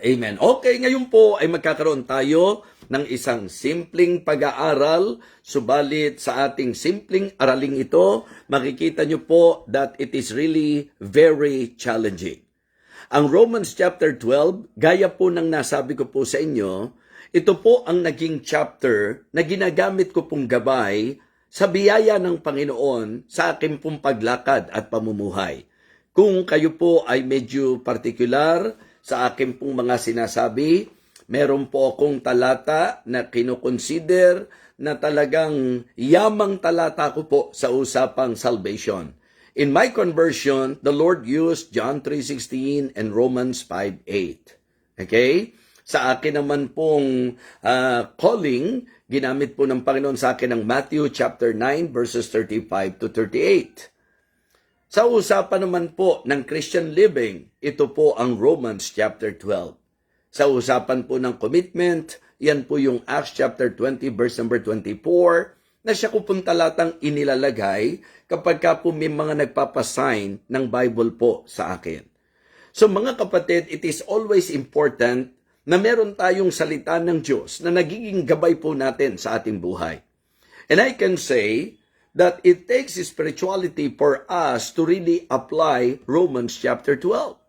Amen. Okay, ngayon po ay magkakaroon tayo ng isang simpleng pag-aaral, subalit sa ating simpleng araling ito, makikita nyo po that it is really very challenging. Ang Romans chapter 12, gaya po ng nasabi ko po sa inyo, ito po ang naging chapter na ginagamit ko pong gabay sa biyaya ng Panginoon sa aking pong paglakad at pamumuhay. Kung kayo po ay medyo particular sa aking pong mga sinasabi, meron po akong talata na kinoconsider na talagang yamang talata ko po sa usapang salvation. In my conversion, the Lord used John 3:16 and Romans 5:8. Okay? Sa akin naman pong calling, ginamit po ng Panginoon sa akin ng Matthew chapter 9 verses 35 to 38. Sa usapan naman po ng Christian living, ito po ang Romans chapter 12. Sa usapan po ng commitment, yan po yung Acts chapter 20 verse number 24, na siya ko pong talatang inilalagay kapag ka po may mga nagpapasign ng Bible po sa akin. So mga kapatid, it is always important na meron tayong salita ng Diyos na nagiging gabay po natin sa ating buhay. And I can say that it takes spirituality for us to really apply Romans chapter 12.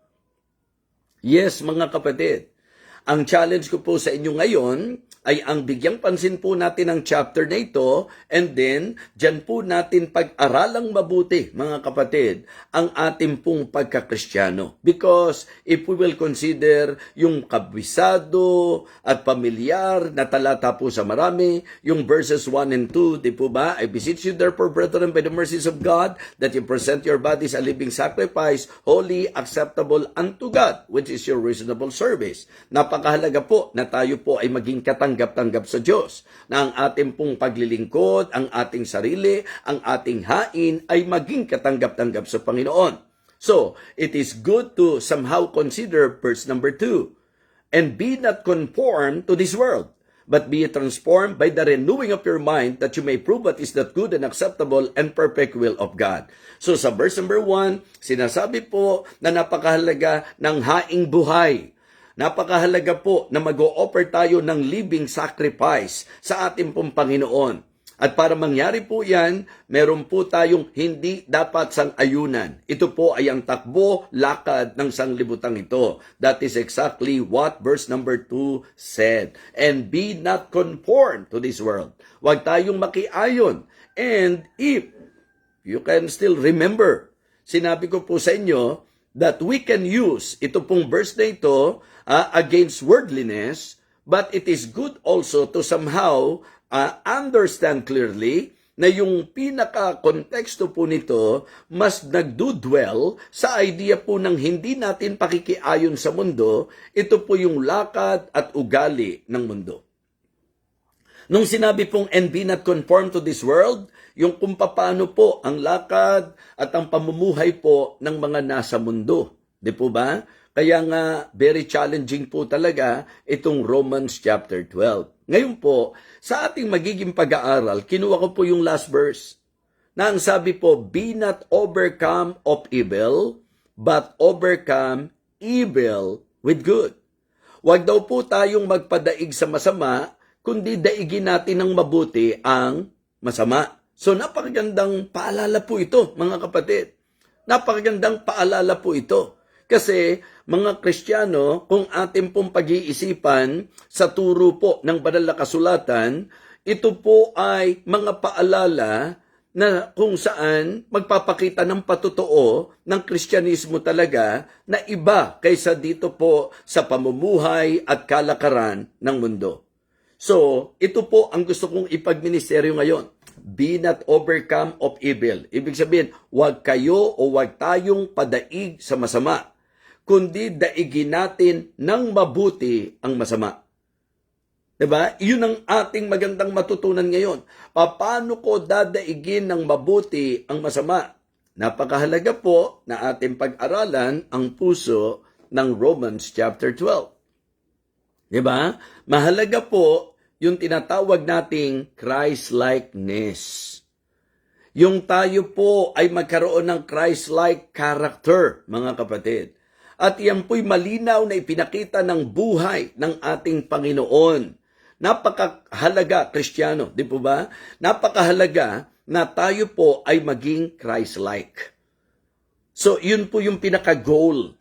Yes, mga kapatid, ang challenge ko po sa inyo ngayon ay ang bigyang pansin po natin ang chapter na ito, and then dyan po natin pag-aralang mabuti, mga kapatid, ang ating pong pagkakristyano. Because if we will consider yung kabisado at pamilyar na talata po sa marami, yung verses 1 and 2, di po ba? I beseech you therefore, brethren, by the mercies of God, that you present your bodies a living sacrifice, holy, acceptable unto God, which is your reasonable service. Napakahalaga po na tayo po ay maging katanggap-tanggap sa Diyos, na ang ating pong paglilingkod, ang ating sarili, ang ating hain ay maging katanggap-tanggap sa Panginoon. So, it is good to somehow consider verse number 2, and be not conformed to this world, but be transformed by the renewing of your mind, that you may prove what is that good and acceptable and perfect will of God. So sa verse number 1, sinasabi po na napakahalaga ng haing buhay. Napakahalaga po na mag-o-offer tayo ng living sacrifice sa ating pong Panginoon. At para mangyari po yan, meron po tayong hindi dapat sang-ayunan. Ito po ay ang takbo, lakad ng sanglibutang ito. That is exactly what verse number 2 said. And be not conformed to this world. Huwag tayong makiayon. And if you can still remember, sinabi ko po sa inyo that we can use ito pong verse na ito against worldliness, but it is good also to somehow understand clearly na yung pinaka-konteksto po nito mas nagdudwell sa idea po ng hindi natin pakikiayon sa mundo. Ito po yung lakad at ugali ng mundo. Nung sinabi pong, and be not conformed to this world, yung kung paano po ang lakad at ang pamumuhay po ng mga nasa mundo. Di po ba? Kaya nga, very challenging po talaga itong Romans chapter 12. Ngayon po, sa ating magiging pag-aaral, kinuha ko po yung last verse na ang sabi po, be not overcome of evil, but overcome evil with good. Huwag daw po tayong magpadaig sa masama, kundi daigin natin ng mabuti ang masama. So napakagandang paalala po ito, mga kapatid. Napakagandang paalala po ito. Kasi mga Kristiyano, kung ating pong pag-iisipan sa turo po ng banal na kasulatan, ito po ay mga paalala na kung saan magpapakita ng patotoo ng Kristyanismo talaga na iba kaysa dito po sa pamumuhay at kalakaran ng mundo. So, ito po ang gusto kong ipagministeryo ngayon. Be not overcome of evil. Ibig sabihin, huwag kayo o huwag tayong padaig sa masama, kundi daigin natin ng mabuti ang masama. Diba? Yun ang ating magandang matutunan ngayon. Paano ko dadaigin ng mabuti ang masama? Napakahalaga po na ating pag-aralan ang puso ng Romans chapter 12. Diba? Mahalaga po yung tinatawag nating Christ-likeness. Yung tayo po ay magkaroon ng Christ-like character, mga kapatid. At yan po'y malinaw na ipinakita ng buhay ng ating Panginoon. Napakahalaga, Kristiyano, di po ba? Napakahalaga na tayo po ay maging Christ-like. So, yun po yung pinaka-goal.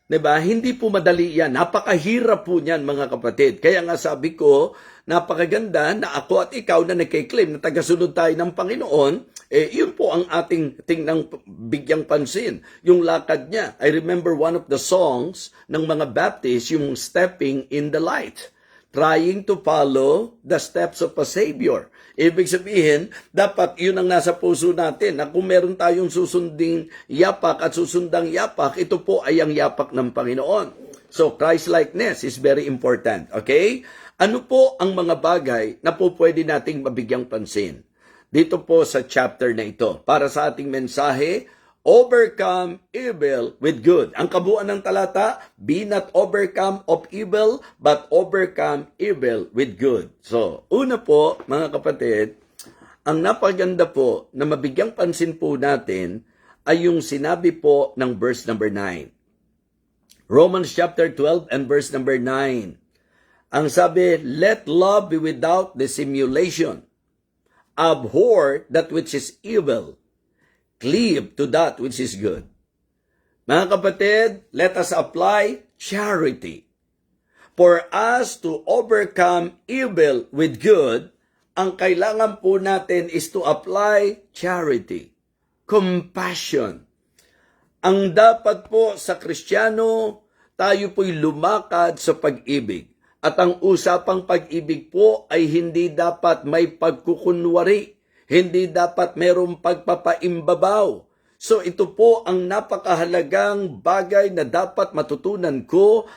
Diba? Hindi po madali yan. Napakahirap po niyan, mga kapatid. Kaya nga sabi ko, napakaganda na ako at ikaw na nagkiklaim na tagasunod tayo ng Panginoon, yun po ang ating tingnang bigyang pansin. Yung lakad niya. I remember one of the songs ng mga Baptist, yung Stepping in the Light. Trying to follow the steps of a Savior. Ibig sabihin, dapat yun ang nasa puso natin, na kung meron tayong susunding yapak at susundang yapak, ito po ay ang yapak ng Panginoon. So, Christ-likeness is very important. Okay? Ano po ang mga bagay na po pwede nating mabigyang pansin? Dito po sa chapter na ito, para sa ating mensahe, overcome evil with good. Ang kabuuan ng talata, be not overcome of evil, but overcome evil with good. So, una po, mga kapatid, ang napaganda po na mabigyang pansin po natin ay yung sinabi po ng verse number 9. Romans chapter 12 and verse number 9. Ang sabi, let love be without dissimulation. Abhor that which is evil. Cleave to that which is good. Mga kapatid, let us apply charity. For us to overcome evil with good, ang kailangan po natin is to apply charity, compassion. Ang dapat po sa Kristiyano, tayo po'y lumakad sa pag-ibig. At ang usapang pag-ibig po ay hindi dapat may pagkukunwari. Hindi dapat merong pagpapaimbabaw. So ito po ang napakahalagang bagay na dapat matutunan po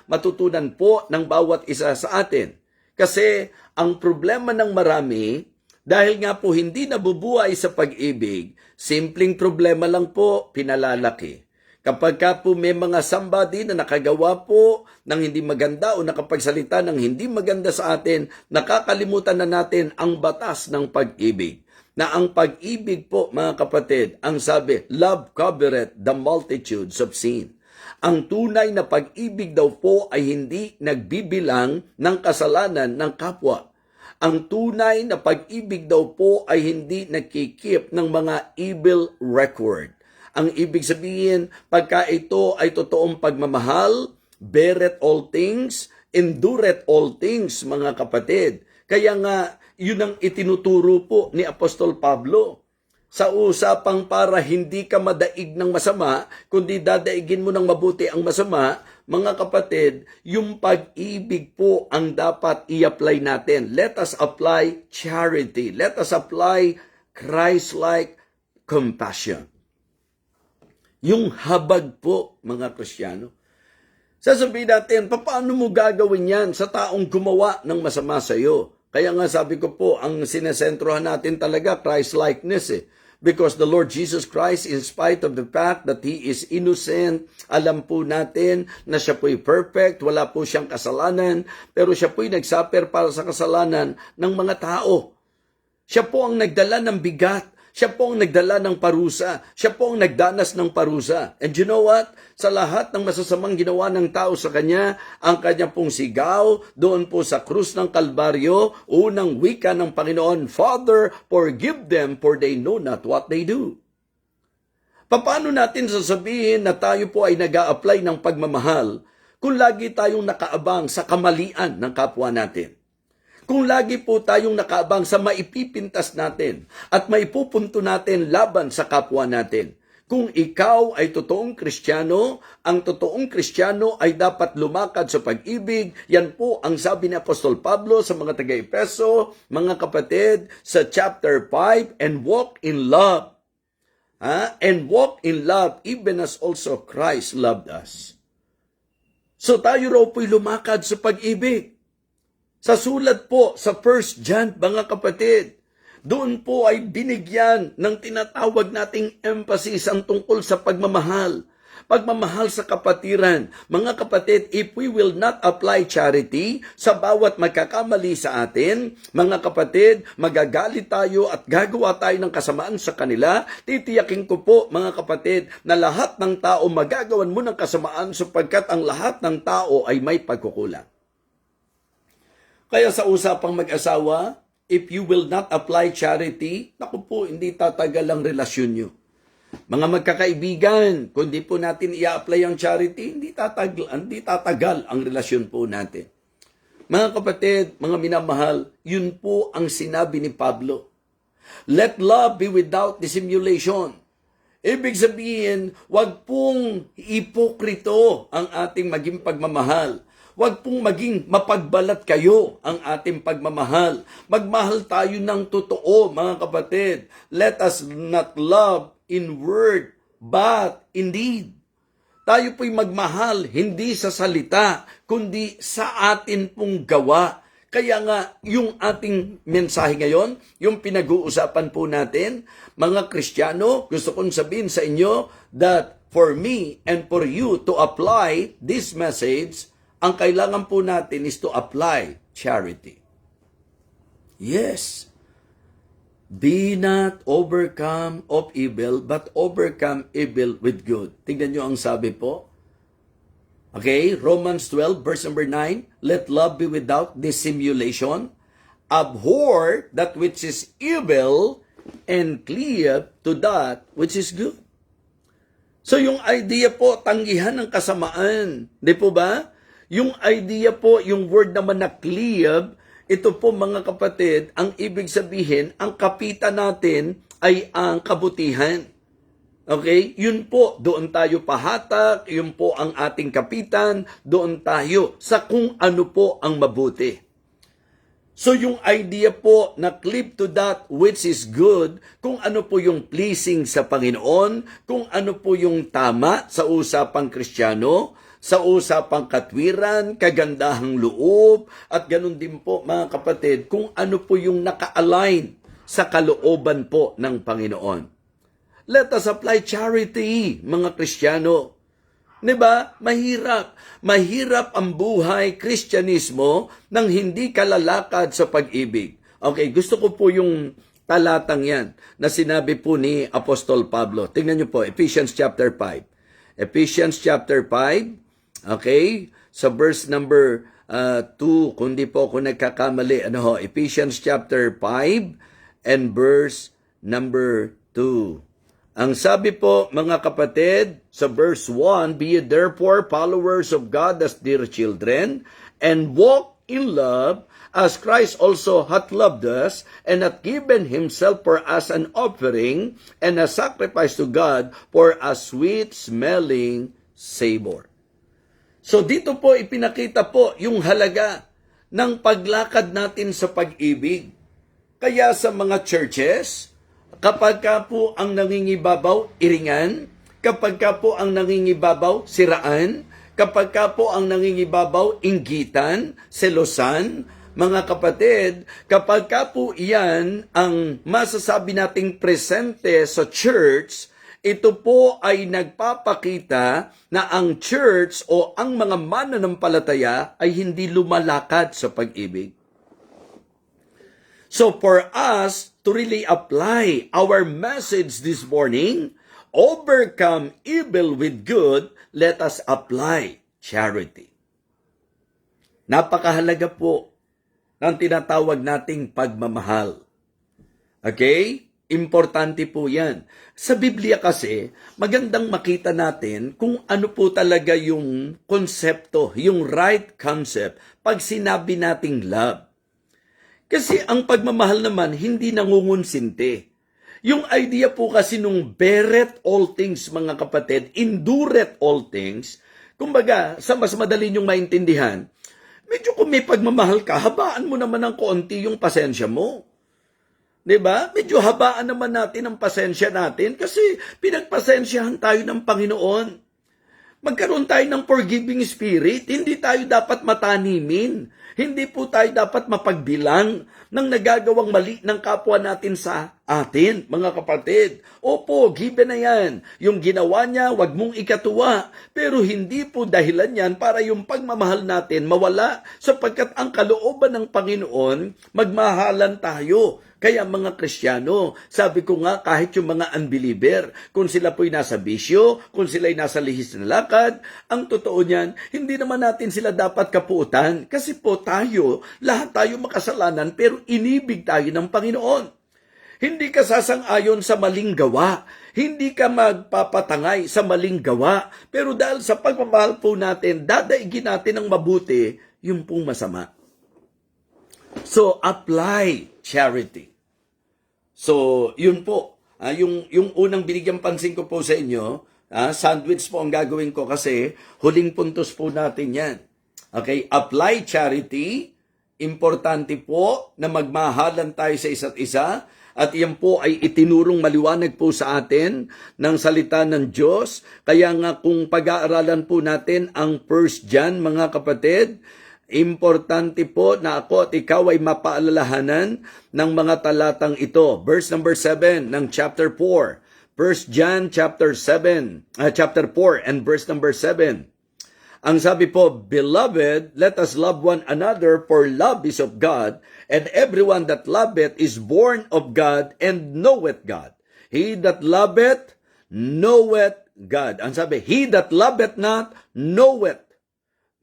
ng bawat isa sa atin. Kasi ang problema ng marami, dahil nga po hindi nabubuhay sa pag-ibig, simpleng problema lang po, pinalalaki. Kapag ka po may mga somebody na nakagawa po ng hindi maganda o nakapagsalita ng hindi maganda sa atin, nakakalimutan na natin ang batas ng pag-ibig. Na ang pag-ibig po, mga kapatid, ang sabi, love covereth the multitudes of sin. Ang tunay na pag-ibig daw po ay hindi nagbibilang ng kasalanan ng kapwa. Ang tunay na pag-ibig daw po ay hindi nagkikip ng mga evil record. Ang ibig sabihin, pagka ito ay totoong pagmamahal, beareth all things, endureth all things, mga kapatid. Kaya nga, yun ang itinuturo po ni Apostol Pablo. Sa usapang para hindi ka madaig ng masama, kundi dadaigin mo ng mabuti ang masama, mga kapatid, yung pag-ibig po ang dapat i-apply natin. Let us apply charity. Let us apply Christ-like compassion. Yung habag po, mga Kristiyano. Sasabihin natin, paano mo gagawin yan sa taong gumawa ng masama sa iyo? Kaya nga sabi ko po, ang sinesentrohan natin talaga, Christ-likeness eh. Because the Lord Jesus Christ, in spite of the fact that He is innocent, alam po natin na siya po'y perfect, wala po siyang kasalanan, pero siya po'y nagsuffer para sa kasalanan ng mga tao. Siya po ang nagdala ng bigat. Siya po ang nagdala ng parusa. Siya po ang nagdanas ng parusa. And you know what? Sa lahat ng masasamang ginawa ng tao sa Kanya, ang Kanya pong sigaw, doon po sa krus ng Kalbaryo, unang wika ng Panginoon, Father, forgive them for they know not what they do. Paano natin sasabihin na tayo po ay nag-a-apply ng pagmamahal kung lagi tayong nakaabang sa kamalian ng kapwa natin? Kung lagi po tayong nakaabang sa maipipintas natin at maipupunto natin laban sa kapwa natin. Kung ikaw ay totoong Kristiyano, ang totoong Kristiyano ay dapat lumakad sa pag-ibig. Yan po ang sabi ni Apostol Pablo sa mga taga-Efeso, mga kapatid, sa chapter 5, and walk in love. And walk in love even as also Christ loved us. So tayo raw po'y lumakad sa pag-ibig. Sa sulat po sa 1 John, mga kapatid, doon po ay binigyan ng tinatawag nating emphasis ang tungkol sa pagmamahal. Pagmamahal sa kapatiran. Mga kapatid, if we will not apply charity sa bawat magkakamali sa atin, mga kapatid, magagalit tayo at gagawa tayo ng kasamaan sa kanila. Titiyakin ko po, mga kapatid, na lahat ng tao magagawan mo ng kasamaan sapagkat ang lahat ng tao ay may pagkukulang. Kaya sa usapang mag-asawa, if you will not apply charity, naku po, hindi tatagal ang relasyon nyo. Mga magkakaibigan, kung di po natin i-apply ang charity, hindi tatagal ang relasyon po natin. Mga kapatid, mga minamahal, yun po ang sinabi ni Pablo. Let love be without dissimulation. Ibig sabihin, wag pong ipokrito ang ating maging pagmamahal. Wag pong maging mapagbalat kayo ang ating pagmamahal. Magmahal tayo ng totoo, mga kapatid. Let us not love in word, but in deed. Tayo po'y magmahal, hindi sa salita, kundi sa atin pong gawa. Kaya nga, yung ating mensahe ngayon, yung pinag-uusapan po natin, mga Kristiyano, gusto kong sabihin sa inyo that for me and for you to apply this message, ang kailangan po natin is to apply charity. Yes. Be not overcome of evil, but overcome evil with good. Tingnan nyo ang sabi po. Okay, Romans 12, verse number 9. Let love be without dissimulation. Abhor that which is evil, and cleave to that which is good. So yung idea po, tanggihan ng kasamaan. Di po ba? Yung idea po, yung word naman na cleave, ito po mga kapatid, ang ibig sabihin, ang kapitan natin ay ang kabutihan. Okay? Yun po, doon tayo pahatak, yun po ang ating kapitan, doon tayo sa kung ano po ang mabuti. So yung idea po na cleave to that which is good, kung ano po yung pleasing sa Panginoon, kung ano po yung tama sa usapang Kristiyano, sa usapang katwiran, kagandahang loob, at ganun din po mga kapatid, kung ano po yung naka-align sa kalooban po ng Panginoon. Let us apply charity, mga Kristiyano. Diba? Mahirap. Mahirap ang buhay Kristyanismo nang hindi kalalakad sa pag-ibig. Okay, gusto ko po yung talatang yan na sinabi po ni Apostol Pablo. Tingnan nyo po, Ephesians chapter 5. Ephesians chapter 5. Okay? Sa verse number 2, kung di po ako nagkakamali, Ephesians chapter 5 and verse number 2. Ang sabi po, mga kapatid, sa verse 1, Be ye therefore followers of God as dear children, and walk in love, as Christ also hath loved us, and hath given himself for us an offering, and a sacrifice to God for a sweet-smelling savor. So dito po ipinakita po yung halaga ng paglakad natin sa pag-ibig. Kaya sa mga churches, kapag ka po ang nangingibabaw, iringan. Kapag ka po ang nangingibabaw, siraan. Kapag ka po ang nangingibabaw, inggitan, selosan. Mga kapatid, kapag ka po iyan ang masasabi nating presente sa church, ito po ay nagpapakita na ang church o ang mga mananampalataya ay hindi lumalakad sa pag-ibig. So for us to really apply our message this morning, overcome evil with good, let us apply charity. Napakahalaga po ng tinatawag nating pagmamahal. Okay? Importante po yan. Sa Biblia kasi, magandang makita natin kung ano po talaga yung konsepto, yung right concept, pag sinabi nating love. Kasi ang pagmamahal naman, hindi nangungunsinte. Yung idea po kasi nung beareth all things, mga kapatid, endureth all things, kumbaga, sa mas madali nyong maintindihan, medyo kung may pagmamahal ka, habaan mo naman ng konti yung pasensya mo. Diba? Medyo habaan naman natin ang pasensya natin kasi pinagpasensyahan tayo ng Panginoon. Magkaroon tayo ng forgiving spirit. Hindi tayo dapat matanimin. Hindi po tayo dapat mapagbilang ng nagagawang mali ng kapwa natin sa atin, mga kapatid. Opo, given na yan. Yung ginawa niya, wag mong ikatuwa. Pero hindi po dahilan yan para yung pagmamahal natin mawala, sapagkat ang kalooban ng Panginoon, magmahalan tayo. Kaya mga Kristiyano, sabi ko nga kahit yung mga unbeliever, kung sila po'y nasa bisyo, kung sila'y nasa lihis na lakad, ang totoo niyan, hindi naman natin sila dapat kapuutan. Kasi po tayo, lahat tayo makasalanan, pero inibig tayo ng Panginoon. Hindi ka sasang-ayon sa maling gawa. Hindi ka magpapatangay sa maling gawa. Pero dahil sa pagmamahal po natin, dadaigin natin ang mabuti, yung pong masama. So, apply charity. So, yun po. Yung unang binigyan pansin ko po sa inyo, sandwich po ang gagawin ko kasi huling puntos po natin yan. Okay, apply charity. Importante po na magmahalan tayo sa isa't isa. At iyan po ay itinurong maliwanag po sa atin ng salita ng Diyos. Kaya nga kung pag-aaralan po natin ang 1 John, mga kapatid, importante po na ako at ikaw ay mapaalalahanan ng mga talatang ito. Verse number 7 ng chapter 4. 1 John chapter 4 and verse number 7. Ang sabi po, Beloved, let us love one another, for love is of God, and everyone that loveth is born of God and knoweth God. He that loveth, knoweth God. Ang sabi, he that loveth not, knoweth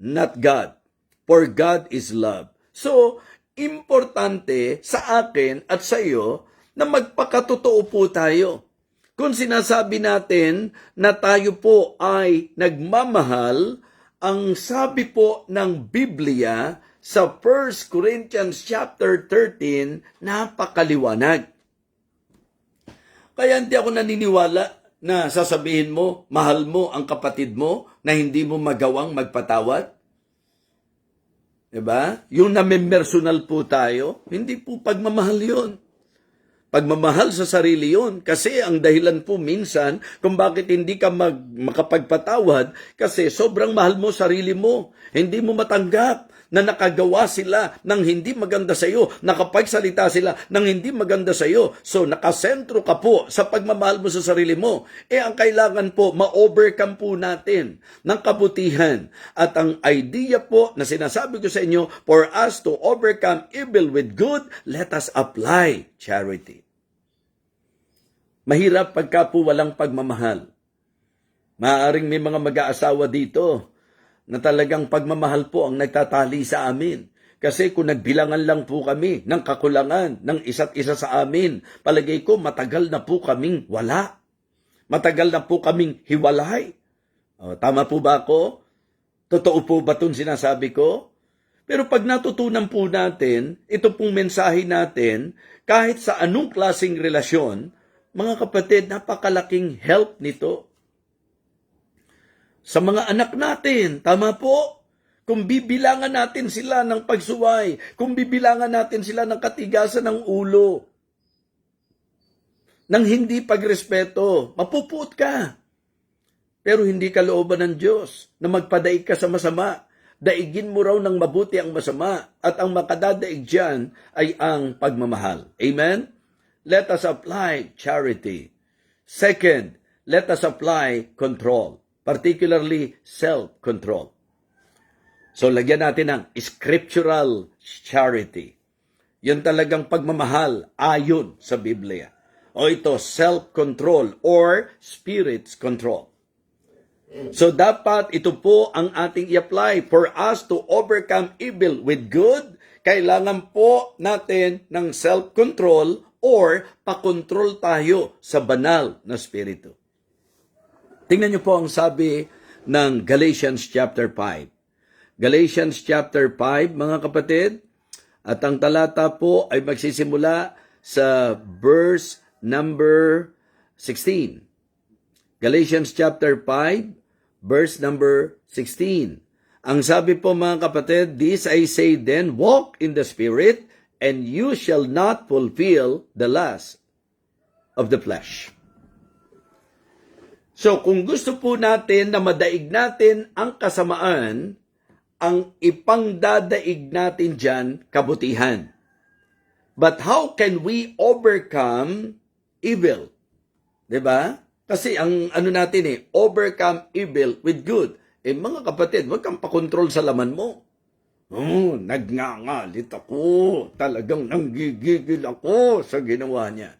not God, for God is love. So, importante sa akin at sa iyo na magpakatotoo po tayo. Kung sinasabi natin na tayo po ay nagmamahal, ang sabi po ng Biblia sa 1 Corinthians chapter 13, napakaliwanag. Kaya hindi ako naniniwala na sasabihin mo, mahal mo ang kapatid mo na hindi mo magawang magpatawad. Diba? Yung na-personal po tayo, hindi po pagmamahal yun. Pagmamahal sa sarili yun. Kasi ang dahilan po minsan kung bakit hindi ka makapagpatawad, kasi sobrang mahal mo sarili mo. Hindi mo matanggap na nakagawa sila ng hindi maganda sa iyo, nakapagsalita sila ng hindi maganda sa iyo. So nakasentro ka po sa pagmamahal mo sa sarili mo. Ang kailangan po, ma-overcome po natin ng kabutihan. At ang idea po na sinasabi ko sa inyo, for us to overcome evil with good, let us apply charity. Mahirap pagka po walang pagmamahal. Maaaring may mga mag-aasawa dito na talagang pagmamahal po ang nagtatali sa amin. Kasi kung nagbilangan lang po kami ng kakulangan ng isa't isa sa amin, palagay ko matagal na po kaming wala. Matagal na po kaming hiwalay. Tama po ba ako? Totoo po ba itong sinasabi ko? Pero pag natutunan po natin, ito pong mensahe natin, kahit sa anong klaseng relasyon, mga kapatid, napakalaking help nito. Sa mga anak natin, tama po? Kung bibilangan natin sila ng pagsuway, kung bibilangan natin sila ng katigasan ng ulo, ng hindi pagrespeto, mapupuot ka. Pero hindi ka looban ng Diyos na magpadaig ka sa masama. Daigin mo raw ng mabuti ang masama at ang makadadaig dyan ay ang pagmamahal. Amen? Let us apply charity. Second, let us apply control. Particularly self-control. So, lagyan natin ng scriptural charity. Yun talagang pagmamahal ayon sa Biblia. O ito, self-control or spirit's control. So, dapat ito po ang ating i-apply. For us to overcome evil with good, kailangan po natin ng self-control or pakontrol tayo sa banal na spirito. Tingnan niyo po ang sabi ng Galatians chapter 5. Galatians chapter 5, mga kapatid, at ang talata po ay magsisimula sa verse number 16. Galatians chapter 5, verse number 16. Ang sabi po, mga kapatid, this I say then, walk in the Spirit, and you shall not fulfill the lust of the flesh. So, kung gusto po natin na madaig natin ang kasamaan, ang ipangdadaig natin dyan, kabutihan. But how can we overcome evil? 'Di ba? Kasi ang ano natin overcome evil with good. Mga kapatid, wag kang pakontrol sa laman mo. Oh, nagngangalit ako. Talagang nanggigigil ako sa ginawa niya.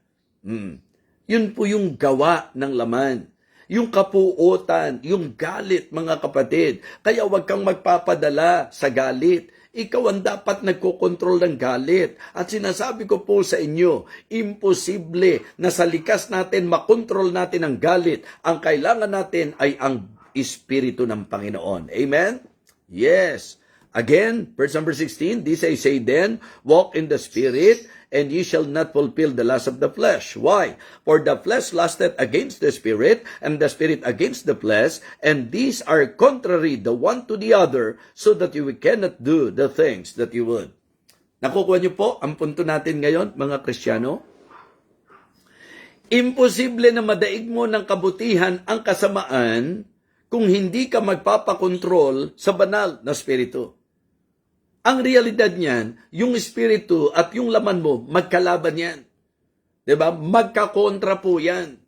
Yun po yung gawa ng laman. Yung kapuotan, yung galit, mga kapatid. Kaya wag kang magpapadala sa galit. Ikaw ang dapat nagkokontrol ng galit. At sinasabi ko po sa inyo, imposible na sa likas natin makontrol natin ang galit. Ang kailangan natin ay ang Espiritu ng Panginoon. Amen? Yes. Again, verse number 16, this I say then, walk in the Spirit, and ye shall not fulfill the lust of the flesh. Why? For the flesh lusteth against the Spirit, and the Spirit against the flesh, and these are contrary the one to the other, so that you cannot do the things that you would. Nakukuha niyo po ang punto natin ngayon, mga Kristiyano? Imposible na madaig mo ng kabutihan ang kasamaan kung hindi ka magpapakontrol sa banal na Espiritu. Ang realidad niyan, yung Espiritu at yung laman mo, magkalaban yan. Diba? Magkakontra po yan.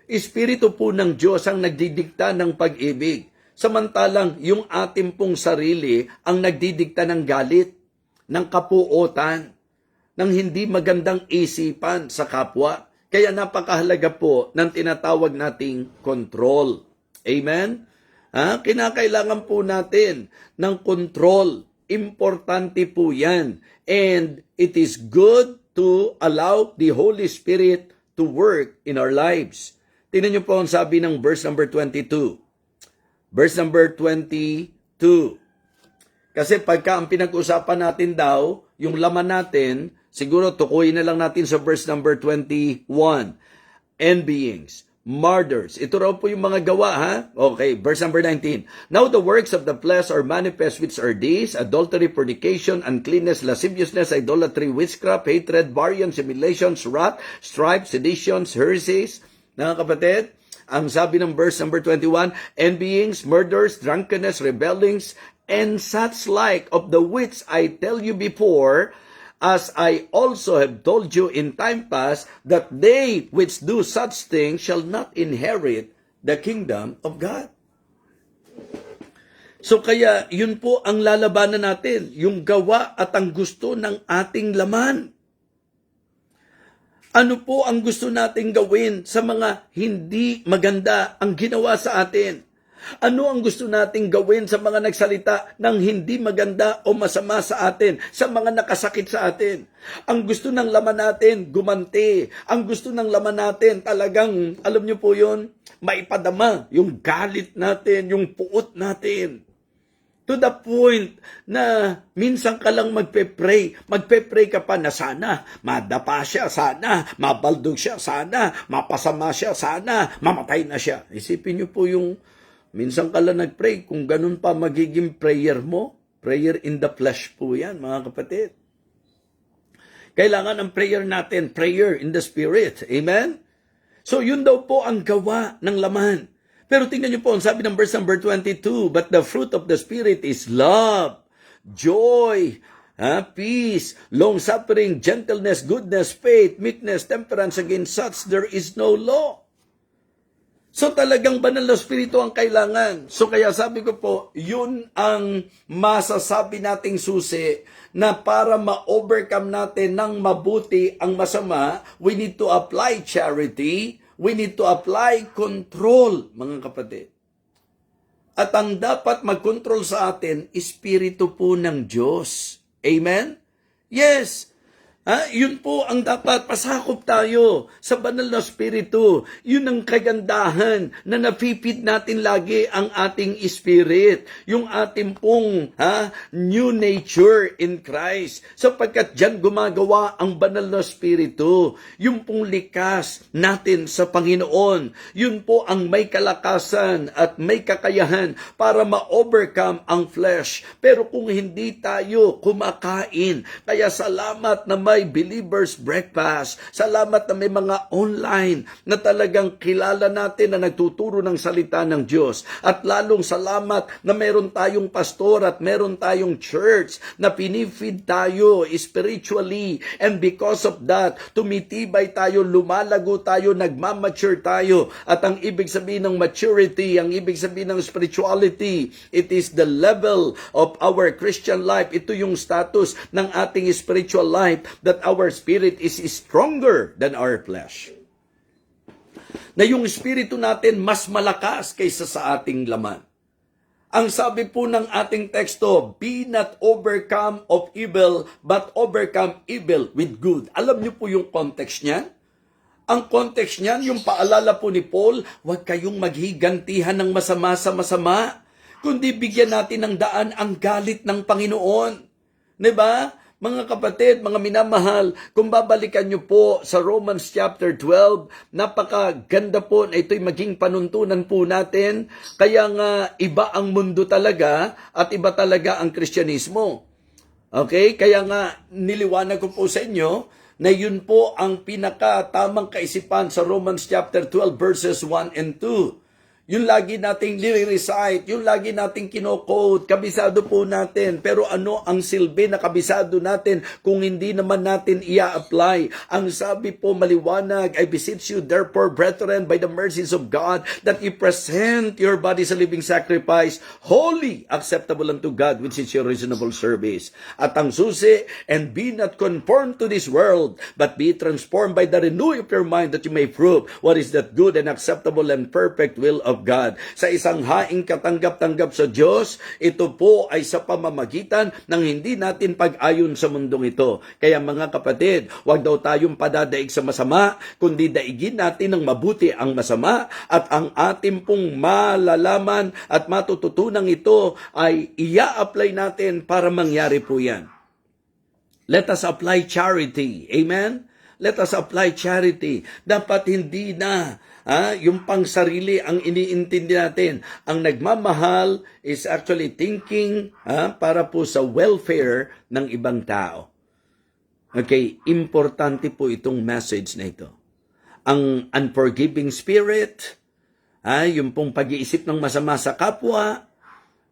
Espiritu po ng Diyos ang nagdidikta ng pag-ibig. Samantalang yung ating pong sarili ang nagdidikta ng galit, ng kapuotan, ng hindi magandang isipan sa kapwa. Kaya napakahalaga po ng tinatawag nating control. Amen? Kinakailangan po natin ng control. Importante po yan. And it is good to allow the Holy Spirit to work in our lives. Tingnan niyo po ang sabi ng verse number 22. Verse number 22. Kasi pagka ang pinag-usapan natin daw, yung laman natin, siguro tukuyin na lang natin sa verse number 21. Envyings, murders. Ito raw po yung mga gawa, ha? Okay, verse number 19. Now the works of the flesh are manifest, which are these: adultery, fornication, uncleanness, lasciviousness, idolatry, witchcraft, hatred, variance, emulations, wrath, strife, seditions, heresies. Mga kapatid, ang sabi ng verse number 21, envyings, murders, drunkenness, rebellings, and such like, of the which I tell you before, as I also have told you in time past, that they which do such things shall not inherit the kingdom of God. So kaya yun po ang lalabanan natin, yung gawa at ang gusto ng ating laman. Ano po ang gusto nating gawin sa mga hindi maganda ang ginawa sa atin? Ano ang gusto nating gawin sa mga nagsalita ng hindi maganda o masama sa atin, sa mga nakasakit sa atin? Ang gusto ng laman natin, gumanti. Ang gusto ng laman natin, talagang, alam niyo po yun, maipadama yung galit natin, yung puot natin. To the point na minsan ka lang magpe-pray ka pa na sana madapa siya, sana mabaldog siya, sana mapasama siya, sana mamatay na siya. Isipin niyo po yung minsan ka lang nag-pray, kung ganun pa magiging prayer mo, prayer in the flesh po yan, mga kapatid. Kailangan ang prayer natin, prayer in the Spirit. Amen? So yun daw po ang gawa ng laman. Pero tingnan niyo po, ang sabi ng verse number 22, but the fruit of the Spirit is love, joy, peace, long-suffering, gentleness, goodness, faith, meekness, temperance. Against such there is no law. So talagang banal na Espiritu ang kailangan. So kaya sabi ko po, yun ang masasabi nating susi na para ma-overcome natin ng mabuti ang masama, we need to apply charity, we need to apply control, mga kapatid. At ang dapat mag-control sa atin, Espiritu po ng Diyos. Amen? Yes. Yun po ang dapat, pasakop tayo sa banal na Espiritu. Yun ang kagandahan na napipid natin lagi ang ating spirit. Yung ating pong new nature in Christ. Sapagkat dyan gumagawa ang banal na Espiritu. Yung pong likas natin sa Panginoon. Yun po ang may kalakasan at may kakayahan para ma-overcome ang flesh. Pero kung hindi tayo kumakain, kaya salamat na may Tibay Believers Breakfast. Salamat na may mga online na talagang kilala natin na nagtuturo ng salita ng Diyos. At lalong salamat na meron tayong pastor at meron tayong church na pinifeed tayo spiritually. And because of that, tumitibay tayo, lumalago tayo, nagmamature tayo. At ang ibig sabihin ng maturity, ang ibig sabihin ng spirituality, it is the level of our Christian life. Ito yung status ng ating spiritual life, that our spirit is stronger than our flesh. Na yung espiritu natin mas malakas kaysa sa ating laman. Ang sabi po ng ating teksto, be not overcome of evil, but overcome evil with good. Alam niyo po yung context niyan? Ang context niyan, yung paalala po ni Paul, huwag kayong maghigantihan ng masama sa masama, kundi bigyan natin ng daan ang galit ng Panginoon. Diba? Mga kapatid, mga minamahal, kung babalikan nyo po sa Romans chapter 12, napakaganda po na ito'y maging panuntunan po natin. Kaya nga, iba ang mundo talaga at iba talaga ang Kristyanismo. Okay? Kaya nga, niliwanag ko po sa inyo na yun po ang pinakatamang kaisipan sa Romans chapter 12 verses 1 and 2. Yung lagi nating nire-recite, yung lagi nating kino-quote, kabisado po natin. Pero ano ang silbi na kabisado natin kung hindi naman natin ia-apply? Ang sabi po maliwanag, I beseech you therefore, brethren, by the mercies of God, that you present your bodies a living sacrifice, holy, acceptable unto God, which is your reasonable service. At ang susi, and be not conformed to this world, but be transformed by the renewing of your mind, that you may prove what is that good and acceptable and perfect will of God. Sa isang haing katanggap-tanggap sa Diyos, ito po ay sa pamamagitan ng hindi natin pag-ayon sa mundong ito. Kaya mga kapatid, huwag daw tayong padadaig sa masama, kundi daigin natin ng mabuti ang masama, at ang ating pong malalaman at matututunan ito ay ia-apply natin para mangyari po yan. Let us apply charity. Amen? Let us apply charity. Dapat hindi na yung pangsarili ang iniintindi natin. Ang nagmamahal is actually thinking para po sa welfare ng ibang tao. Okay, importante po itong message na ito. Ang unforgiving spirit, yung pong pag-iisip ng masama sa kapwa,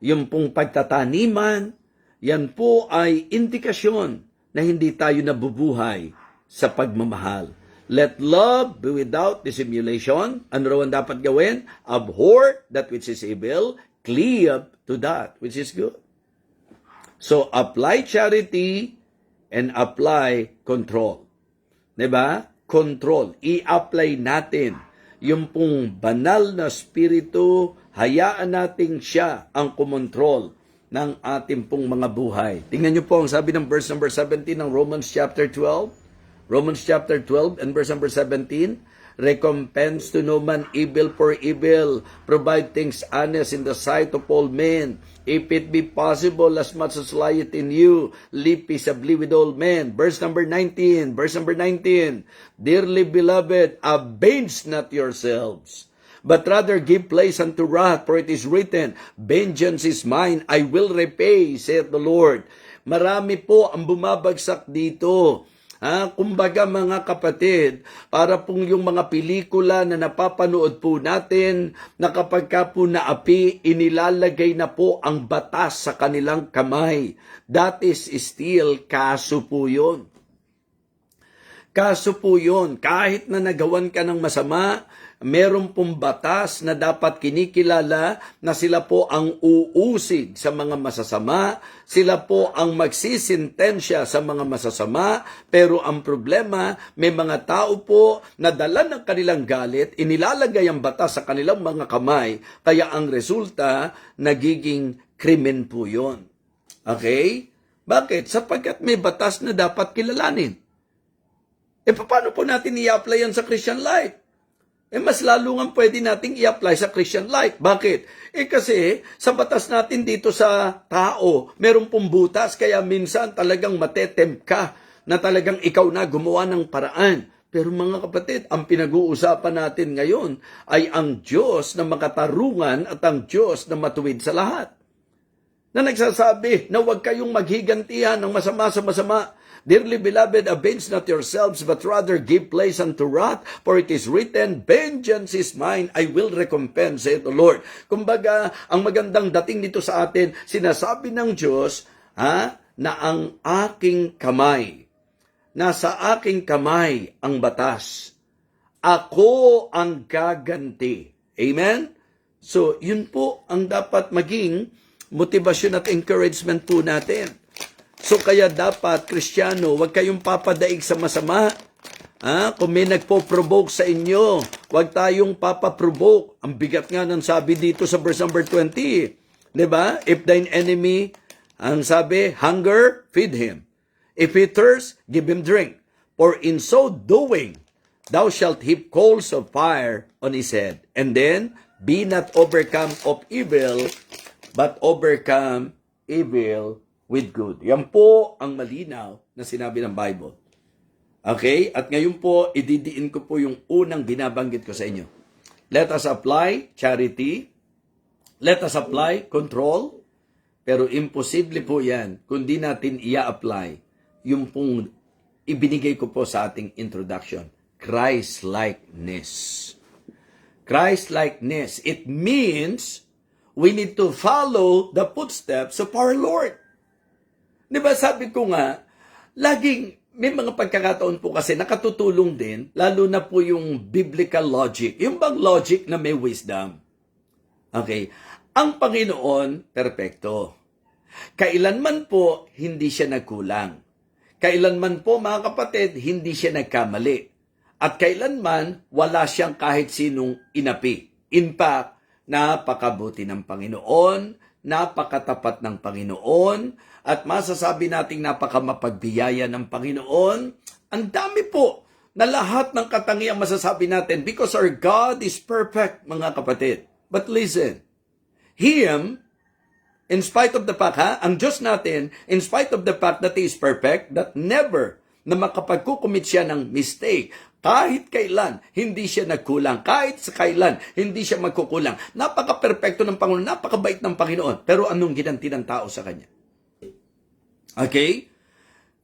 yung pong pagtataniman, yan po ay indikasyon na hindi tayo nabubuhay sa pagmamahal. Let love be without dissimulation. Ano raw ang dapat gawin? Abhor that which is evil, cleave to that which is good. So, apply charity and apply control. Diba? Control. I-apply natin yung pong banal na spirito, hayaan natin siya ang kumontrol ng ating pong mga buhay. Tingnan niyo po ang sabi ng verse number 17 ng Romans chapter 12. Romans chapter 12 and verse number 17, recompense to no man evil for evil, provide things honest in the sight of all men. If it be possible, as much as lieth in you, live peaceably with all men. Verse number 19, dearly beloved, avenge not yourselves, but rather give place unto wrath, for it is written, vengeance is mine, I will repay, saith the Lord. Marami po ang bumabagsak dito. Kumbaga mga kapatid, para pong yung mga pelikula na napapanood po natin, na kapag ka po naapi, inilalagay na po ang batas sa kanilang kamay. That is still kaso po yun. Kaso po yun. Kahit na nagawan ka ng masama, meron pong batas na dapat kinikilala na sila po ang uusig sa mga masasama, sila po ang magsisintensya sa mga masasama, pero ang problema, may mga tao po na dala ng kanilang galit, inilalagay ang batas sa kanilang mga kamay, kaya ang resulta, nagiging krimen po yun. Okay? Bakit? Sapagkat may batas na dapat kilalanin. Paano po natin i-apply yan sa Christian life? Mas lalo nga pwede nating i-apply sa Christian life. Bakit? Kasi sa batas natin dito sa tao, meron pong butas, kaya minsan talagang matetempt ka na talagang ikaw na gumawa ng paraan. Pero mga kapatid, ang pinag-uusapan natin ngayon ay ang Diyos na makatarungan at ang Diyos na matuwid sa lahat. na nagsasabi na huwag kayong maghigantihan ng masama sa masama. Dearly beloved, avenge not yourselves, but rather give place unto wrath, for it is written, vengeance is mine, I will recompense, saith the Lord. Kumbaga, ang magandang dating dito sa atin, sinasabi ng Diyos, na ang aking kamay, nasa aking kamay ang batas. Ako ang gaganti. Amen? So, yun po ang dapat maging motivasyon at encouragement po natin. So kaya dapat, Kristiyano, huwag kayong papadaig sa masama. Kung may nagpo-provoke sa inyo, huwag tayong papaprovoke. Ang bigat nga ng sabi dito sa verse number 20. Diba? If thine enemy, ang sabi, hunger, feed him. If he thirst, give him drink. For in so doing, thou shalt heap coals of fire on his head. And then, be not overcome of evil, but overcome evil with good. Yan po ang malinaw na sinabi ng Bible. Okay? At ngayon po, ididiin ko po yung unang binabanggit ko sa inyo. Let us apply charity. Let us apply control. Pero imposible po yan kung di natin i-apply yung pong ibinigay ko po sa ating introduction. Christ-likeness. Christ-likeness. It means we need to follow the footsteps of our Lord. Diba sabi ko nga, laging may mga pagkakataon po kasi nakatutulong din, lalo na po yung biblical logic. Yung bang logic na may wisdom. Okay. Ang Panginoon, perpekto. Kailanman po, hindi siya nagkulang. Kailanman po, mga kapatid, hindi siya nagkamali. At kailanman, wala siyang kahit sinong inapi. In fact, napakabuti ng Panginoon, napakatapat ng Panginoon, at masasabi nating napakamapagbiyaya ng Panginoon. Ang dami po na lahat ng katangiang masasabi natin because our God is perfect, mga kapatid. But listen, Him, in spite of the fact, ang Diyos natin, in spite of the fact that He is perfect, that never na makapagkukumit siya ng mistake, kahit kailan, hindi siya nagkulang. Kahit sa kailan, hindi siya magkukulang. Napaka-perfecto ng Panginoon, napakabait ng Panginoon. Pero anong ginanti ng tao sa Kanya? Okay?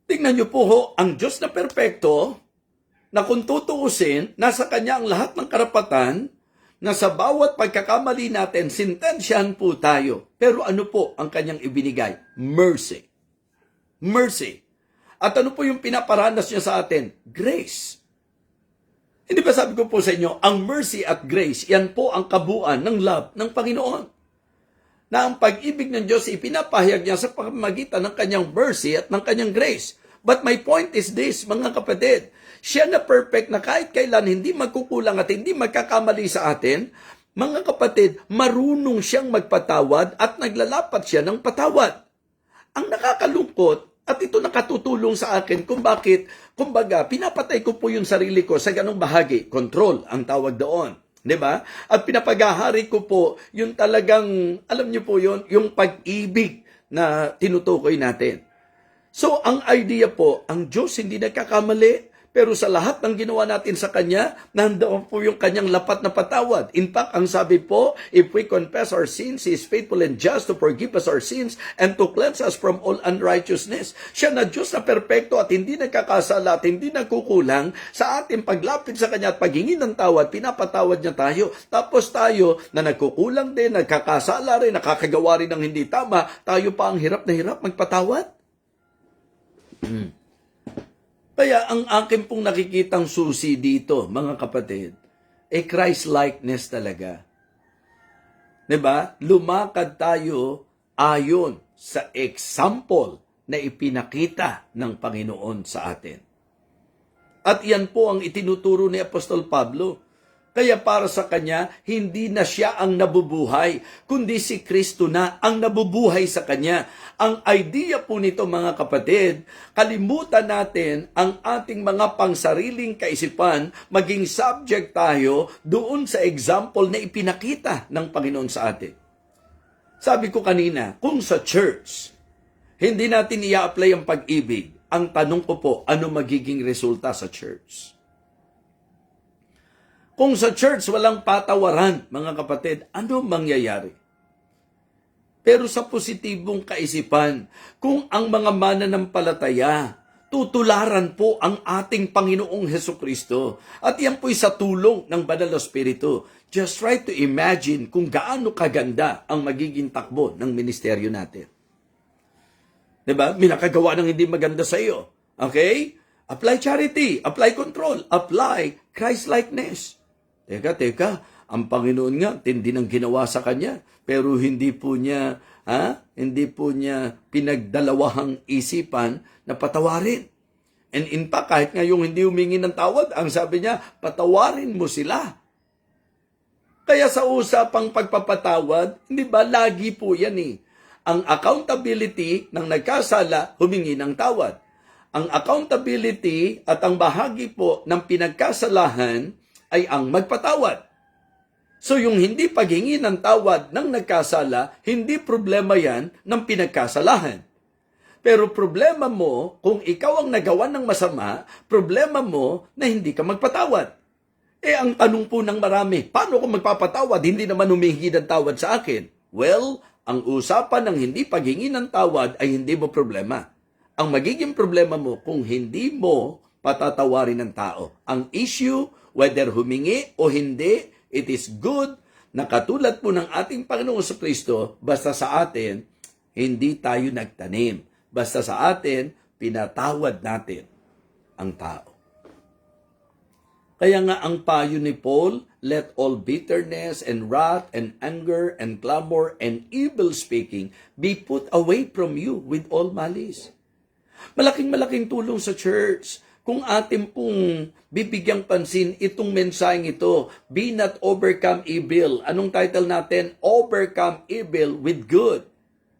Tingnan niyo po ho, ang Diyos na perpekto, na kung tutuusin, nasa Kanya ang lahat ng karapatan, na sa bawat pagkakamali natin, sintensyahan po tayo. Pero ano po ang Kanyang ibinigay? Mercy. Mercy. At ano po yung pinaparanas niya sa atin? Grace. Hindi ba sabi ko po sa inyo, ang mercy at grace, yan po ang kabuuan ng love ng Panginoon. Na ang pag-ibig ng Diyos ipinapahayag niya sa pamamagitan ng kanyang mercy at ng kanyang grace. But my point is this, mga kapatid, siya na perfect na kahit kailan hindi magkukulang at hindi magkakamali sa atin, mga kapatid, marunong siyang magpatawad at naglalapat siya ng patawad. Ang nakakalungkot, at ito nakatutulong sa akin kung bakit, kumbaga, pinapatay ko po yung sarili ko sa ganong bahagi. Control ang tawag doon. Diba? At pinapagahari ko po yung talagang, alam niyo po yun, yung pag-ibig na tinutukoy natin. So, ang idea po, ang Diyos hindi nagkakamali, pero sa lahat ng ginawa natin sa Kanya, nandoon po yung Kanyang lapat na patawad. In fact, ang sabi po, if we confess our sins, He is faithful and just to forgive us our sins and to cleanse us from all unrighteousness. Siya na Diyos na perpekto at hindi nagkakasala at hindi nagkukulang sa ating paglapit sa Kanya at paghingi ng tawad, pinapatawad niya tayo. Tapos tayo na nagkukulang din, nagkakasala rin, nakakagawa rin ng hindi tama, tayo pa ang hirap na hirap magpatawad. Kaya ang akin pong nakikitang susi dito, mga kapatid, Christ-likeness talaga. Diba? Lumakad tayo ayon sa example na ipinakita ng Panginoon sa atin. At yan po ang itinuturo ni Apostol Pablo. Kaya para sa kanya, hindi na siya ang nabubuhay, kundi si Kristo na ang nabubuhay sa kanya. Ang idea po nito, mga kapatid, kalimutan natin ang ating mga pangsariling kaisipan, maging subject tayo doon sa example na ipinakita ng Panginoon sa atin. Sabi ko kanina, kung sa church, hindi natin i-apply ang pag-ibig, ang tanong ko po, ano magiging resulta sa church? Kung sa church walang patawaran, mga kapatid, ano mangyayari? pero sa positibong kaisipan. Kung ang mga mananampalataya, tutularan po ang ating Panginoong Hesukristo. At yan po'y sa tulong ng Banal na Espiritu. Just try to imagine kung gaano kaganda ang magiging takbo ng ministeryo natin. Diba? May nakagawa ng hindi maganda sa iyo. Okay? Apply charity, apply control, apply Christ-likeness. Teka, ang Panginoon nga, tindi ng ginawa sa kanya, pero hindi po niya pinagdalawahang isipan na patawarin. And in fact, kahit nga yung hindi humingi ng tawad, ang sabi niya, patawarin mo sila. Kaya sa usapang pagpapatawad, hindi ba, lagi po yan eh. Ang accountability ng nagkasala, humingi ng tawad. Ang accountability at ang bahagi po ng pinagkasalahan ay ang magpatawad. So yung hindi paghingi ng tawad ng nagkasala, hindi problema yan ng pinagkasalahan. Pero problema mo, kung ikaw ang nagawa ng masama, problema mo na hindi ka magpatawad. Ang tanong po ng marami, paano ko magpapatawad? Hindi naman humihingi ng tawad sa akin. Well, ang usapan ng hindi paghingi ng tawad ay hindi mo problema. Ang magiging problema mo kung hindi mo patatawarin ng tao. Ang issue, whether humingi o hindi, it is good na katulad po ng ating Panginoong Kristo, basta sa atin, hindi tayo nagtanim. Basta sa atin, pinatawad natin ang tao. Kaya nga ang payo ni Paul, let all bitterness and wrath and anger and clamor and evil speaking be put away from you with all malice. Malaking tulong sa church kung atin pong bibigyang pansin itong mensaheng ito, be not overcome evil. Anong title natin? Overcome evil with good.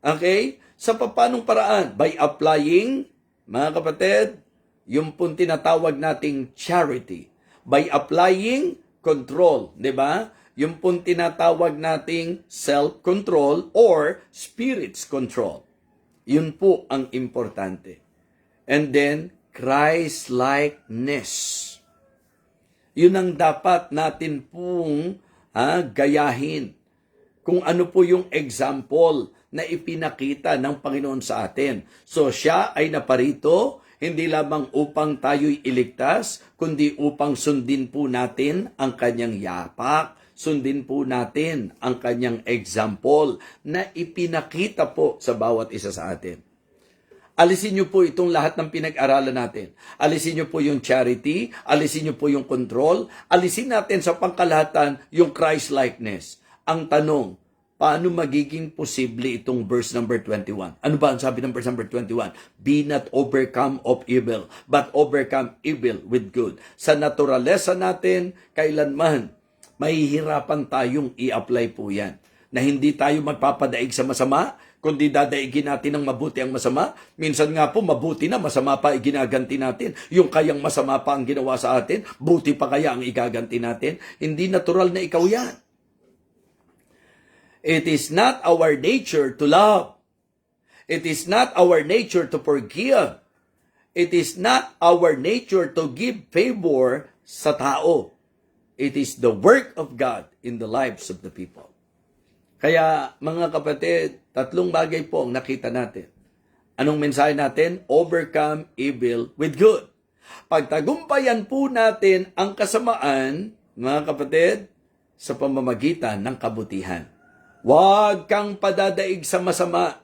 Okay? Sa papanong paraan? By applying, mga kapatid, yung pong tinatawag nating charity. By applying control, di ba? Yung pong tinatawag nating self-control or spirit's control. Yun po ang importante. And then, Christ-likeness. Yun ang dapat natin pong gayahin. Kung ano po yung example na ipinakita ng Panginoon sa atin. So, siya ay naparito, hindi lamang upang tayo'y iligtas, kundi upang sundin po natin ang kanyang yapak, sundin po natin ang kanyang example na ipinakita po sa bawat isa sa atin. Alisin niyo po itong lahat ng pinag-aralan natin. Alisin niyo po yung charity, alisin niyo po yung control, alisin natin sa pangkalahatan yung Christ-likeness. Ang tanong, paano magiging posible itong verse number 21? Ano ba ang sabi ng verse number 21? Be not overcome of evil, but overcome evil with good. Sa naturalesa natin, kailanman, mahihirapan tayong i-apply po yan. Na hindi tayo magpapadaig sa masama, kundi dadaigin natin ng mabuti ang masama. Minsan nga po, mabuti na, masama pa iginaganti natin. Yung kayang masama pa ang ginawa sa atin, buti pa kaya ang igaganti natin. Hindi natural na ikaw yan. It is not our nature to love. It is not our nature to forgive. It is not our nature to give favor sa tao. It is the work of God in the lives of the people. Kaya mga kapatid, tatlong bagay po ang nakita natin. Anong mensahe natin? Overcome evil with good. Pagtagumpayan po natin ang kasamaan, mga kapatid, sa pamamagitan ng kabutihan. Huwag kang padadaig sa masama.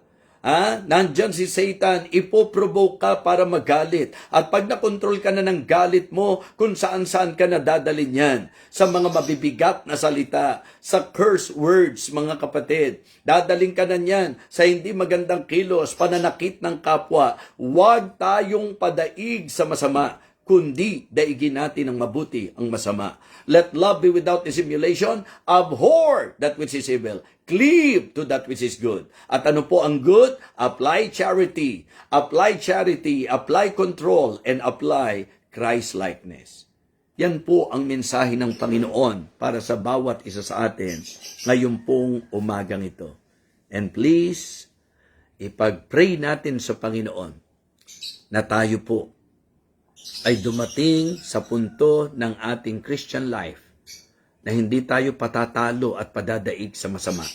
Nandyan si Satan, ipoprovoke ka para magalit. At pag nakontrol ka na ng galit mo, kung saan-saan ka na dadalhin yan. Sa mga mabibigat na salita, sa curse words, mga kapatid. Dadalhin ka na yan sa hindi magandang kilos, pananakit ng kapwa. Huwag tayong padaig sa masama, kundi daigin natin ang mabuti ang masama. Let love be without dissimulation. Abhor that which is evil. Cleave to that which is good. At ano po ang good? Apply charity. Apply charity, apply control, and apply Christ-likeness. Yan po ang mensahe ng Panginoon para sa bawat isa sa atin ngayon pong umagang ito. And please, ipag-pray natin sa Panginoon na tayo po ay dumating sa punto ng ating Christian life na hindi tayo patatalo at padadaig sa masama,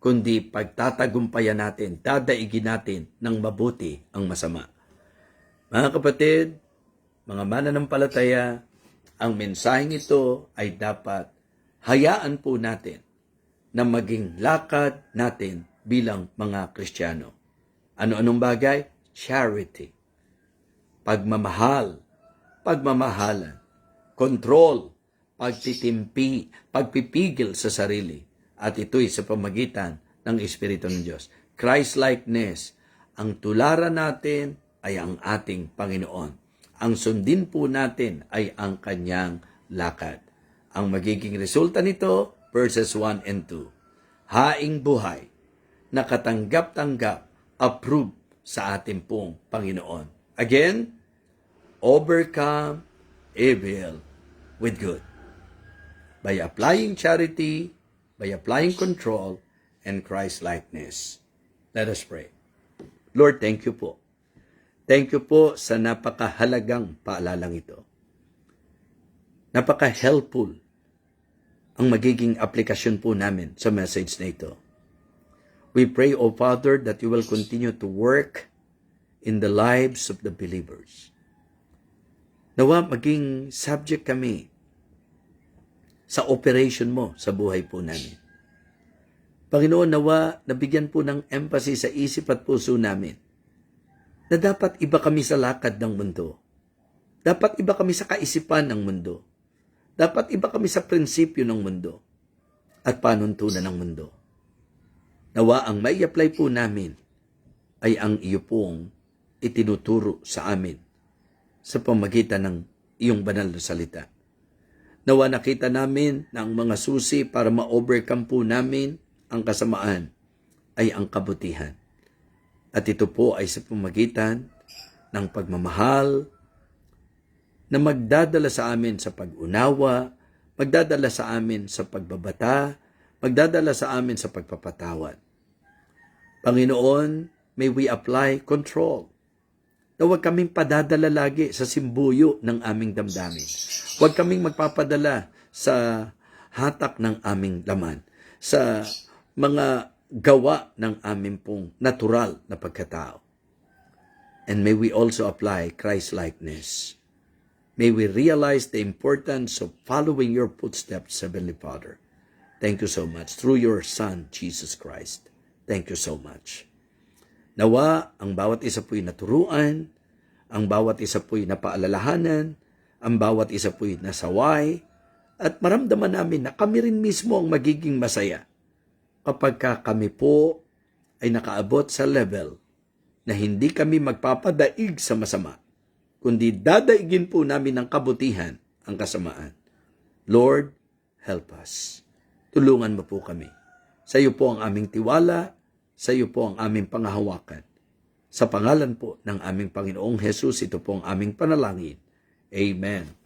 kundi pagtatagumpayan natin, dadaigin natin ng mabuti ang masama. Mga kapatid, mga mananampalataya, ang mensaheng ito ay dapat hayaan po natin na maging lakad natin bilang mga Kristiyano. Ano-anong bagay? Charity. Pagmamahal, pagmamahalan, control, pagtitimpi, pagpipigil sa sarili. At ito'y sa pamagitan ng Espiritu ng Diyos. Christ-likeness, ang tularan natin ay ang ating Panginoon. Ang sundin po natin ay ang kanyang lakad. Ang magiging resulta nito, verses 1 and 2. Haing buhay, nakatanggap-tanggap, approved sa ating pong Panginoon. Again, overcome evil with good. By applying charity, by applying control, and Christ-likeness. Let us pray. Lord, thank you po. Thank you po sa napakahalagang paalalang ito. Napaka-helpful ang magiging aplikasyon po namin sa message na ito. We pray, O Father, that you will continue to work in the lives of the believers. Nawa maging subject kami sa operation mo sa buhay po namin. Panginoon, nawa nabigyan po ng emphasis sa isip at puso namin na dapat iba kami sa lakad ng mundo. Dapat iba kami sa kaisipan ng mundo. Dapat iba kami sa prinsipyo ng mundo at panuntunan ng mundo. Nawa ang may apply po namin ay ang iyo pong itinuturo sa amin sa pamagitan ng iyong banal na salita. Nawa nakita namin na ang mga susi para ma-overcome po namin ang kasamaan ay ang kabutihan. At ito po ay sa pamagitan ng pagmamahal na magdadala sa amin sa pag-unawa, magdadala sa amin sa pagbabata, magdadala sa amin sa pagpapatawad. Panginoon, may we apply control. Na huwag kaming padadala lagi sa simbuyo ng aming damdamin. Huwag kaming magpapadala sa hatak ng aming laman, sa mga gawa ng aming pong natural na pagkatao. And may we also apply Christ-likeness. May we realize the importance of following your footsteps, Heavenly Father. Thank you so much. Through your Son, Jesus Christ. Thank you so much. Nawa, ang bawat isa po'y naturuan, ang bawat isa po'y napaalalahanan, ang bawat isa po'y nasaway, at maramdaman namin na kami rin mismo ang magiging masaya kapag kami po ay nakaabot sa level na hindi kami magpapadaig sa masama, kundi dadaigin po namin ng kabutihan ang kasamaan. Lord, help us. Tulungan mo po kami. Sa iyo po ang aming tiwala, sa iyo po ang aming pangahawakan. Sa pangalan po ng aming Panginoong Hesus, ito po ang aming panalangin. Amen.